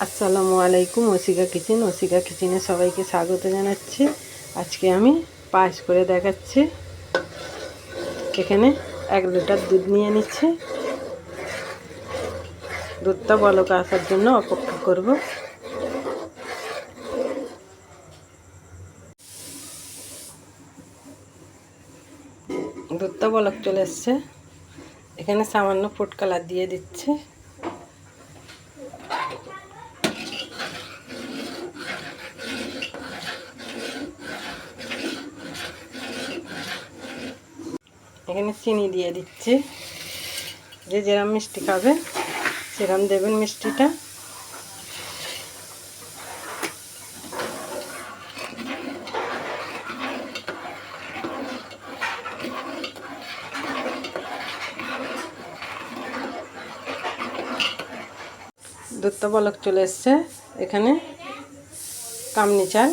আসসালামু আলাইকুম। ওসিকা কিচেনে সবাইকে স্বাগত জানাচ্ছি। আজকে আমি পায়েস করে দেখাচ্ছি। এখানে 1 লিটার দুধ নিয়ে নিচ্ছি। দুধটা বলক আসার জন্য অপেক্ষা করব। দুধটা বলক চলে এসছে। এখানে সামান্য ফুড কালার দিয়ে দিচ্ছি। এখানে চিনি দিয়ে দিচ্ছি। যে যেরকম মিষ্টি খাবে সেরকম দেবেন মিষ্টিটা। দুধটা বলক চলে এসছে। এখানে কামনি চাল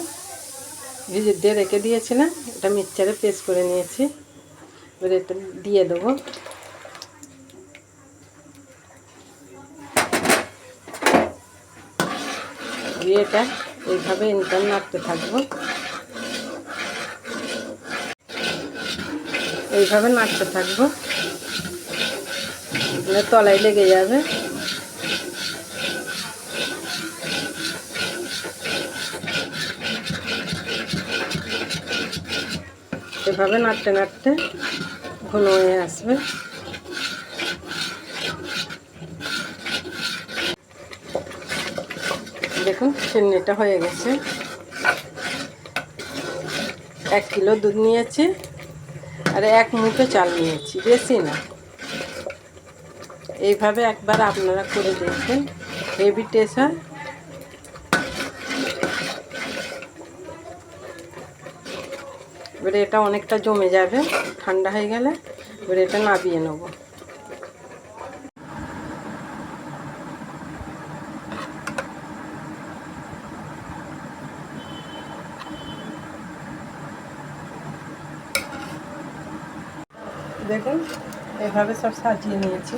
ভিজিয়ে দিয়ে রেখে দিয়েছিলাম, এটা মিক্সচারে পেস্ট করে নিয়েছি। এবার এটা দিয়ে দেবো। দিয়ে এটা এইভাবে ইনটার নাড়তে থাকবো। এইভাবে নাড়তে থাকবো, তলায় লেগে যাবে। এভাবে নাড়তে নাড়তে ঘন হয়ে আসবে। দেখুন চিনিটা হয়ে গেছে। 1 কিলো দুধ নিয়েছি আর 1 মুঠো চাল নিয়েছি, বেশি না। এইভাবে একবার আপনারা করে দেখবেন, হেভি টেস্ট হয়। এবারে এটা অনেকটা জমে যাবে, ঠান্ডা হয়ে গেলে এবারে এটা নাবিয়ে নেব। দেখুন এভাবে সব সাজিয়ে নিয়েছি।